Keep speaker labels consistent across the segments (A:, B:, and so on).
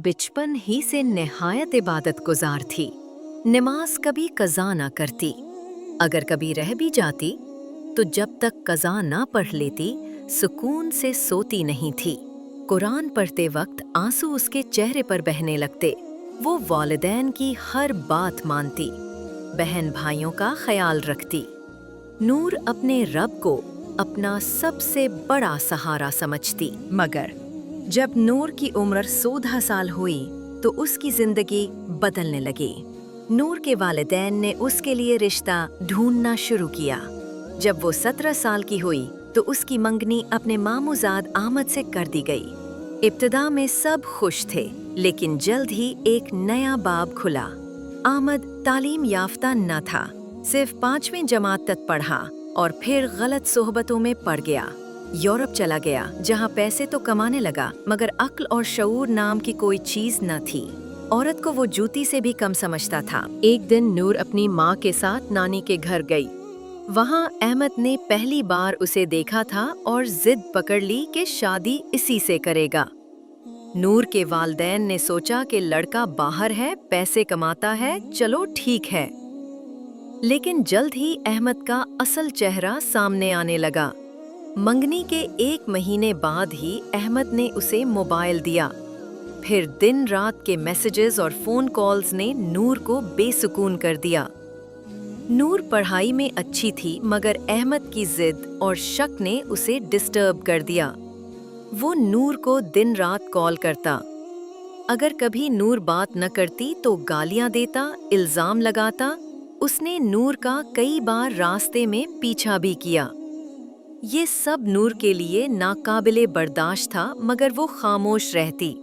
A: बचपन ही से निहायत इबादत गुजार थी। नमाज कभी कज़ा ना करती। अगर कभी रह भी जाती तो जब तक कज़ा ना पढ़ लेती सुकून से सोती नहीं थी। कुरान पढ़ते वक्त आंसू उसके चेहरे पर बहने लगते। वो वालिदैन की हर बात मानती, बहन भाइयों का ख्याल रखती। नूर अपने रब को अपना सबसे बड़ा सहारा समझती। मगर जब नूर की उम्र 16 साल हुई तो उसकी जिंदगी बदलने लगी। नूर के वालिदैन ने उसके लिए रिश्ता ढूंढना शुरू किया। जब वो 17 साल की हुई तो उसकी मंगनी अपने मामूजाद अहमद से कर दी गई। इब्तिदा में सब खुश थे, लेकिन जल्द ही एक नया बाब खुला। अहमद तालीम याफ्ता न था, सिर्फ 5वीं जमात तक पढ़ा और फिर गलत सोहबतों में पड़ गया। यूरोप चला गया, जहाँ पैसे तो कमाने लगा मगर अक्ल और शऊर नाम की कोई चीज न थी। औरत को वो जूती से भी कम समझता था। एक दिन नूर अपनी माँ के साथ नानी के घर गई। वहाँ अहमद ने पहली बार उसे देखा था और जिद पकड़ ली कि शादी इसी से करेगा। नूर के वालिदैन ने सोचा कि लड़का बाहर है, पैसे कमाता है, चलो ठीक है। लेकिन जल्द ही अहमद का असल चेहरा सामने आने लगा। मंगनी के 1 महीने बाद ही अहमद ने उसे मोबाइल दिया। फिर दिन रात के मैसेजेस और फोन कॉल्स ने नूर को बेसुकून कर दिया। नूर पढ़ाई में अच्छी थी मगर अहमद की जिद और शक ने उसे डिस्टर्ब कर दिया। वो नूर को दिन रात कॉल करता। अगर कभी नूर बात न करती तो गालियां देता, इल्जाम लगाता। उसने नूर का कई बार रास्ते में पीछा भी किया। ये सब नूर के लिए नाकाबिले बर्दाश्त था, मगर वो खामोश रहती,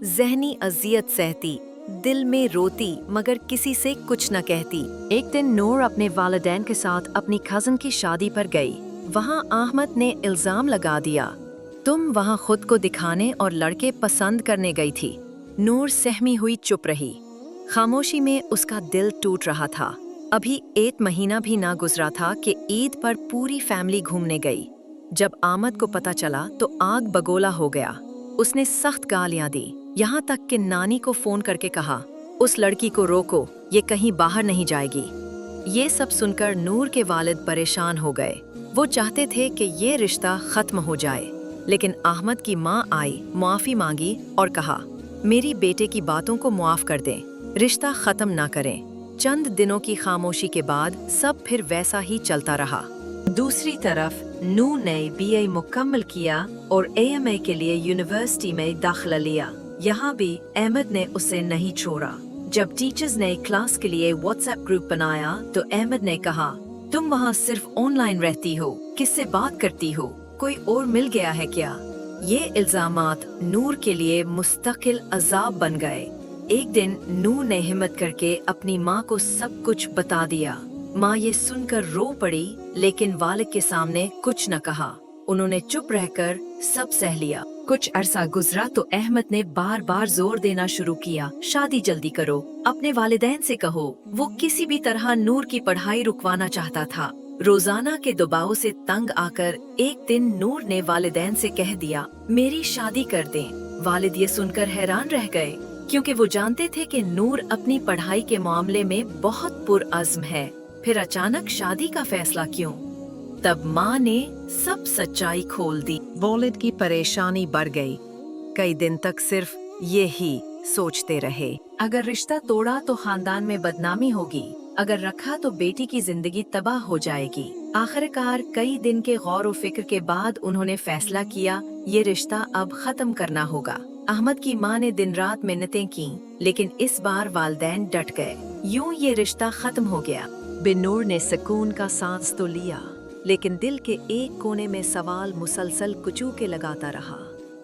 A: ज़हनी अज़ियत सहती, दिल में रोती मगर किसी से कुछ न कहती। एक दिन नूर अपने वालिदैन के साथ अपनी कज़न की शादी पर गई। वहाँ अहमद ने इल्ज़ाम लगा दिया, तुम वहाँ खुद को दिखाने और लड़के पसंद करने गई थी। नूर सहमी हुई चुप रही। खामोशी में उसका दिल टूट रहा था। अभी 1 महीना भी ना गुजरा था कि ईद पर पूरी फैमिली घूमने गई। जब आमद को पता चला तो आग बगोला हो गया। उसने सख्त गालियां दी, यहाँ तक कि नानी को फोन करके कहा, उस लड़की को रोको, ये कहीं बाहर नहीं जाएगी। ये सब सुनकर नूर के वालिद परेशान हो गए। वो चाहते थे कि ये रिश्ता खत्म हो जाए, लेकिन अहमद की माँ आई, मुआफ़ी मांगी और कहा, मेरी बेटे की बातों को मुआफ़ कर दें, रिश्ता खत्म ना करें। चंद दिनों की खामोशी के बाद सब फिर वैसा ही चलता रहा। दूसरी तरफ नूर ने BA मुकम्मल किया और AMA के लिए यूनिवर्सिटी में दाखिला लिया। यहाँ भी अहमद ने उसे नहीं छोड़ा। जब टीचर्स ने क्लास के लिए व्हाट्सएप ग्रुप बनाया तो अहमद ने कहा, तुम वहाँ सिर्फ ऑनलाइन रहती हो, किससे बात करती हो, कोई और मिल गया है क्या? ये इल्जामात नूर के लिए मुस्तकिल अजाब बन गए। एक दिन नूर ने हिम्मत करके अपनी माँ को सब कुछ बता दिया। माँ ये सुनकर रो पड़ी, लेकिन वालिद के सामने कुछ न कहा। उन्होंने चुप रहकर सब सह लिया। कुछ अरसा गुजरा तो अहमद ने बार बार जोर देना शुरू किया, शादी जल्दी करो, अपने वालिदैन से कहो। वो किसी भी तरह नूर की पढ़ाई रुकवाना चाहता था। रोजाना के दबाव से तंग आकर एक दिन नूर ने वालिदैन से कह दिया, मेरी शादी कर दें। वालिद ये सुनकर हैरान रह गए, क्योंकि वो जानते थे कि नूर अपनी पढ़ाई के मामले में बहुत पुरअज़्म है। फिर अचानक शादी का फैसला क्यों? तब माँ ने सब सच्चाई खोल दी। वालिद की परेशानी बढ़ गई। कई दिन तक सिर्फ ये ही सोचते रहे, अगर रिश्ता तोड़ा तो खानदान में बदनामी होगी, अगर रखा तो बेटी की जिंदगी तबाह हो जाएगी। आखिरकार कई दिन के गौर व फिक्र के बाद उन्होंने फैसला किया, ये रिश्ता अब खत्म करना होगा। अहमद की माँ ने दिन रात मिन्नतें की, लेकिन इस बार वालिदैन डट गए। यूं ये रिश्ता खत्म हो गया। बिनूर ने सुकून का सांस तो लिया, लेकिन दिल के एक कोने में सवाल मुसलसल कुचूके लगाता रहा।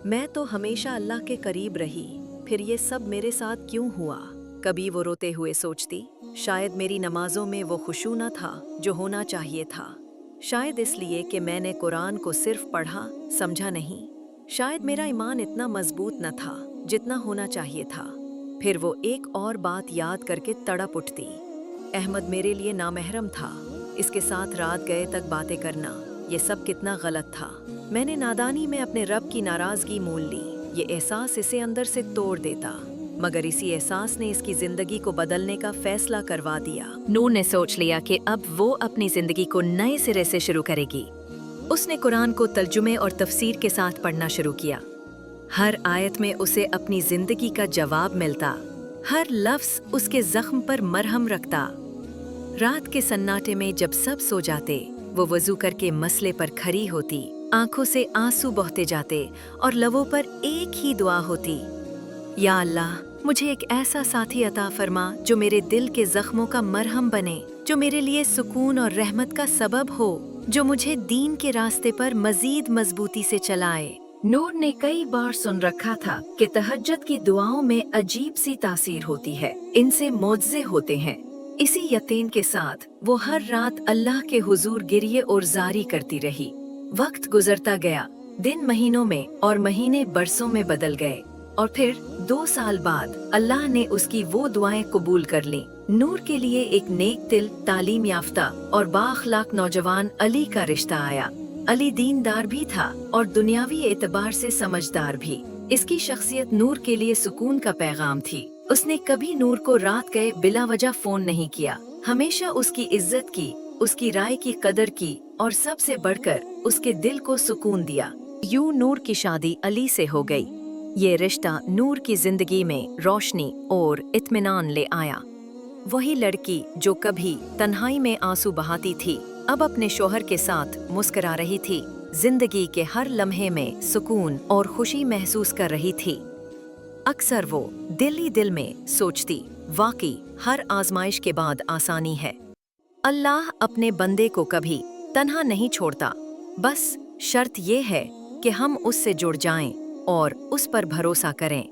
A: मैं तो हमेशा अल्लाह के करीब रही, फिर ये सब मेरे साथ क्यों हुआ? कभी वो रोते हुए सोचती, शायद मेरी नमाजों में वो खुशू न था जो होना चाहिए था। शायद इसलिए कि मैंने कुरान को सिर्फ पढ़ा, समझा नहीं। शायद मेरा ईमान इतना मजबूत न था जितना होना चाहिए था। फिर वो एक और बात याद करके तड़प उठती, अहमद मेरे लिए नामहरम था, इसके साथ रात गए तक बातें करना, ये सब कितना गलत था। मैंने नादानी में अपने रब की नाराजगी मोल ली। ये एहसास इसे अंदर से तोड़ देता। मगर इसी एहसास ने इसकी जिंदगी को बदलने का फैसला करवा दिया। नूर ने सोच लिया कि अब वो अपनी जिंदगी को नए सिरे से शुरू करेगी। उसने कुरान को तर्जुमे और तफसीर के साथ पढ़ना शुरू किया। हर आयत में उसे अपनी जिंदगी का जवाब मिलता, हर लफ्ज उसके जख्म पर मरहम रखता। रात के सन्नाटे में जब सब सो जाते, वो वजू करके मसले पर खड़ी होती, आंखों से आंसू बहते जाते और लबों पर एक ही दुआ होती, या अल्लाह, मुझे एक ऐसा साथी अता फरमा जो मेरे दिल के जख्मों का मरहम बने, जो मेरे लिए सुकून और रहमत का सबब हो, जो मुझे दीन के रास्ते पर मजीद मजबूती से चलाए। नूर ने कई बार सुन रखा था कि तहज्जुद की दुआओं में अजीब सी तासीर होती है, इनसे मौजज़े होते हैं। इसी यकीन के साथ वो हर रात अल्लाह के हुजूर गिरिए और जारी करती रही। वक्त गुजरता गया, दिन महीनों में और महीने बरसों में बदल गए और फिर 2 साल बाद अल्लाह ने उसकी वो दुआएं कबूल कर लीं। नूर के लिए एक नेक दिल, तालीम याफ्ता और बाअखलाक नौजवान अली का रिश्ता आया। अली दीनदार भी था और दुनियावी एतबार से समझदार भी। इसकी शख्सियत नूर के लिए सुकून का पैगाम थी। उसने कभी नूर को रात गए बिला वजह फोन नहीं किया, हमेशा उसकी इज्जत की, उसकी राय की कदर की और सबसे बढ़कर उसके दिल को सुकून दिया। यूं नूर की शादी अली से हो गई। ये रिश्ता नूर की जिंदगी में रोशनी और इत्मीनान ले आया। वही लड़की जो कभी तन्हाई में आंसू बहाती थी, अब अपने शौहर के साथ मुस्कुरा रही थी, जिंदगी के हर लम्हे में सुकून और खुशी महसूस कर रही थी। अक्सर वो दिल ही दिल में सोचती, वाकई हर आजमाइश के बाद आसानी है। अल्लाह अपने बंदे को कभी तन्हा नहीं छोड़ता, बस शर्त ये है कि हम उससे जुड़ जाएं और उस पर भरोसा करें।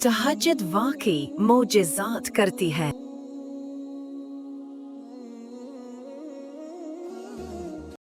A: तहज्जुद वाकई मोजेज़ात करती है।